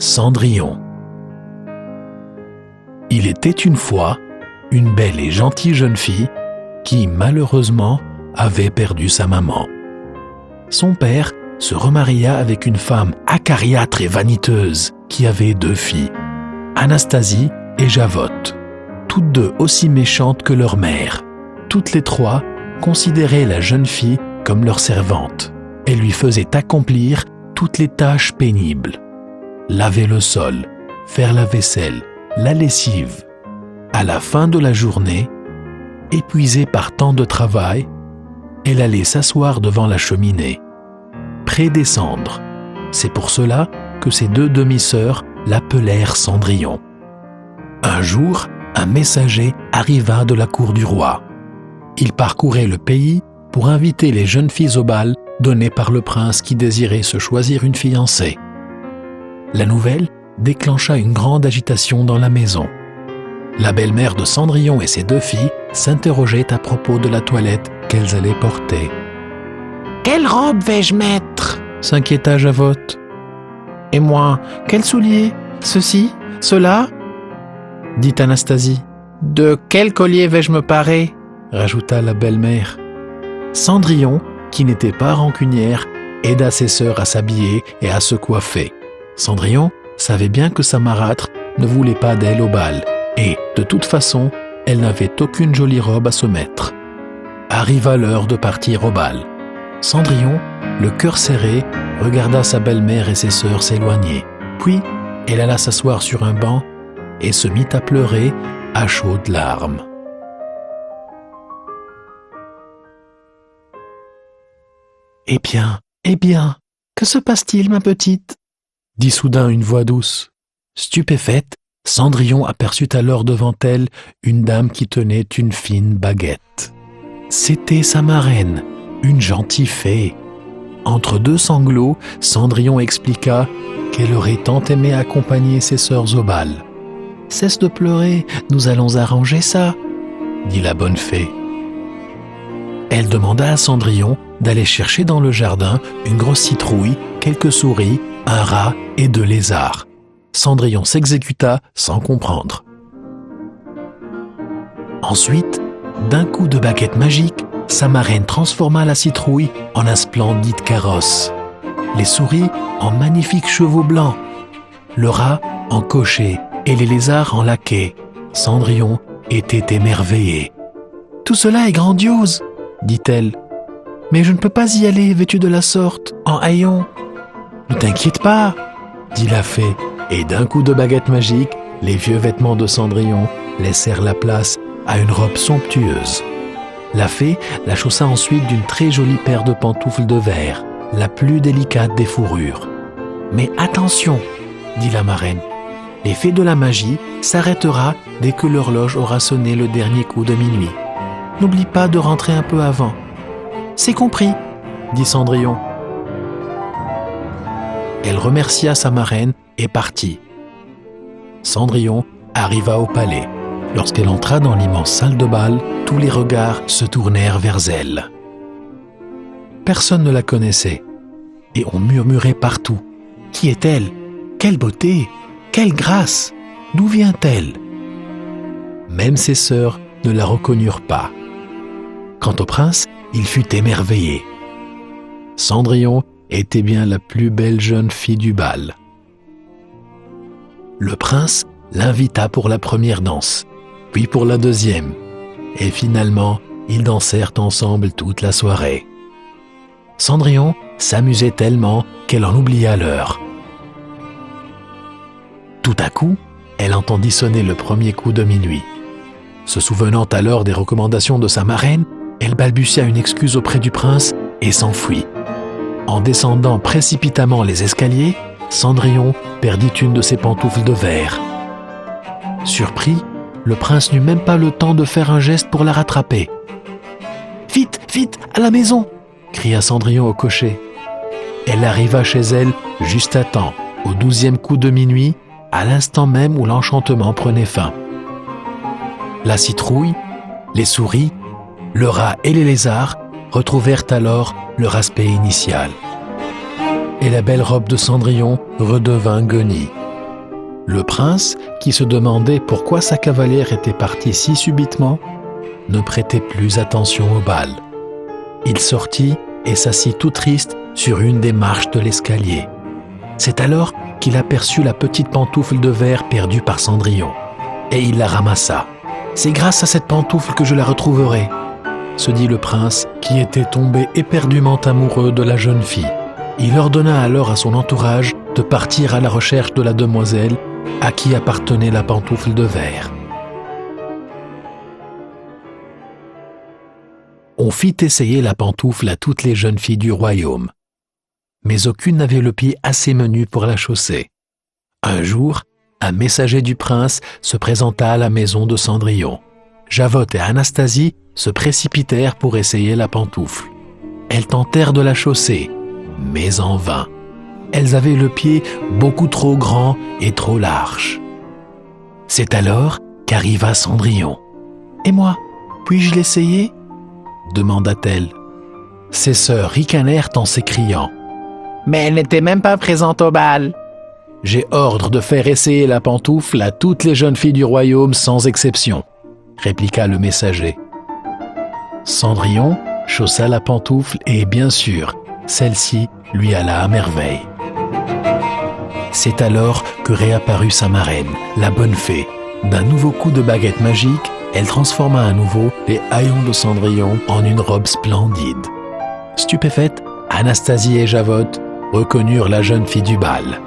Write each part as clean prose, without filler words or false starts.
Cendrillon. Il était une fois une belle et gentille jeune fille qui, malheureusement, avait perdu sa maman. Son père se remaria avec une femme acariâtre et vaniteuse qui avait 2 filles, Anastasie et Javotte, toutes 2 aussi méchantes que leur mère. Toutes les 3 considéraient la jeune fille comme leur servante et lui faisaient accomplir toutes les tâches pénibles. Laver le sol, faire la vaisselle, la lessive. À la fin de la journée, épuisée par tant de travail, elle allait s'asseoir devant la cheminée, près des cendres. C'est pour cela que ses 2 demi-sœurs l'appelèrent Cendrillon. Un jour, un messager arriva de la cour du roi. Il parcourait le pays pour inviter les jeunes filles au bal donné par le prince qui désirait se choisir une fiancée. La nouvelle déclencha une grande agitation dans la maison. La belle-mère de Cendrillon et ses 2 filles s'interrogeaient à propos de la toilette qu'elles allaient porter. « Quelle robe vais-je mettre ?» s'inquiéta Javotte. « Et moi, quels souliers? Ceci? Cela ?» dit Anastasie. « De quel collier vais-je me parer ?» rajouta la belle-mère. Cendrillon, qui n'était pas rancunière, aida ses sœurs à s'habiller et à se coiffer. Cendrillon savait bien que sa marâtre ne voulait pas d'elle au bal, et, de toute façon, elle n'avait aucune jolie robe à se mettre. Arriva l'heure de partir au bal. Cendrillon, le cœur serré, regarda sa belle-mère et ses sœurs s'éloigner. Puis, elle alla s'asseoir sur un banc et se mit à pleurer à chaudes larmes. « Eh bien, que se passe-t-il, ma petite ?» dit soudain une voix douce. Stupéfaite, Cendrillon aperçut alors devant elle une dame qui tenait une fine baguette. C'était sa marraine, une gentille fée. Entre 2 sanglots, Cendrillon expliqua qu'elle aurait tant aimé accompagner ses sœurs au bal. « Cesse de pleurer, nous allons arranger ça, » dit la bonne fée. Elle demanda à Cendrillon d'aller chercher dans le jardin une grosse citrouille, quelques souris, un rat et 2 lézards. Cendrillon s'exécuta sans comprendre. Ensuite, d'un coup de baguette magique, sa marraine transforma la citrouille en un splendide carrosse, les souris en magnifiques chevaux blancs, le rat en cocher et les lézards en laquais. Cendrillon était émerveillée. « Tout cela est grandiose !» dit-elle. « Mais je ne peux pas y aller vêtue de la sorte, en haillons. »« Ne t'inquiète pas !» dit la fée, et d'un coup de baguette magique, les vieux vêtements de Cendrillon laissèrent la place à une robe somptueuse. La fée la chaussa ensuite d'une très jolie paire de pantoufles de verre, la plus délicate des fourrures. « Mais attention !» dit la marraine. « L'effet de la magie s'arrêtera dès que l'horloge aura sonné le dernier coup de minuit. N'oublie pas de rentrer un peu avant. »« C'est compris !» dit Cendrillon. Elle remercia sa marraine et partit. Cendrillon arriva au palais. Lorsqu'elle entra dans l'immense salle de bal, tous les regards se tournèrent vers elle. Personne ne la connaissait, et on murmurait partout. « Qui est-elle ? Quelle beauté ! Quelle grâce ! D'où vient-elle » Même ses sœurs ne la reconnurent pas. Quant au prince, il fut émerveillé. Cendrillon était bien la plus belle jeune fille du bal. Le prince l'invita pour la première danse, puis pour la deuxième, et finalement, ils dansèrent ensemble toute la soirée. Cendrillon s'amusait tellement qu'elle en oublia l'heure. Tout à coup, elle entendit sonner le premier coup de minuit. Se souvenant alors des recommandations de sa marraine, elle balbutia une excuse auprès du prince et s'enfuit. En descendant précipitamment les escaliers, Cendrillon perdit une de ses pantoufles de verre. Surpris, le prince n'eut même pas le temps de faire un geste pour la rattraper. « Vite, vite, à la maison !» cria Cendrillon au cocher. Elle arriva chez elle juste à temps, au 12e coup de minuit, à l'instant même où l'enchantement prenait fin. La citrouille, les souris, le rat et les lézards retrouvèrent alors leur aspect initial. Et la belle robe de Cendrillon redevint guenille. Le prince, qui se demandait pourquoi sa cavalière était partie si subitement, ne prêtait plus attention au bal. Il sortit et s'assit tout triste sur une des marches de l'escalier. C'est alors qu'il aperçut la petite pantoufle de verre perdue par Cendrillon. Et il la ramassa. « C'est grâce à cette pantoufle que je la retrouverai », se dit le prince, qui était tombé éperdument amoureux de la jeune fille. Il ordonna alors à son entourage de partir à la recherche de la demoiselle à qui appartenait la pantoufle de verre. On fit essayer la pantoufle à toutes les jeunes filles du royaume, mais aucune n'avait le pied assez menu pour la chausser. Un jour, un messager du prince se présenta à la maison de Cendrillon. Javotte et Anastasie se précipitèrent pour essayer la pantoufle. Elles tentèrent de la chausser, mais en vain. Elles avaient le pied beaucoup trop grand et trop large. C'est alors qu'arriva Cendrillon. « Et moi, puis-je l'essayer ?» demanda-t-elle. Ses sœurs ricanèrent en s'écriant « Mais elle n'était même pas présente au bal !»« J'ai ordre de faire essayer la pantoufle à toutes les jeunes filles du royaume sans exception », répliqua le messager. Cendrillon chaussa la pantoufle et, bien sûr, celle-ci lui alla à merveille. C'est alors que réapparut sa marraine, la bonne fée. D'un nouveau coup de baguette magique, elle transforma à nouveau les haillons de Cendrillon en une robe splendide. Stupéfaites, Anastasie et Javotte reconnurent la jeune fille du bal.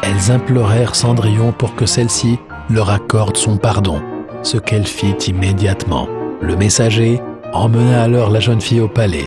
Elles implorèrent Cendrillon pour que celle-ci leur accorde son pardon, ce qu'elle fit immédiatement. Le messager emmena alors la jeune fille au palais.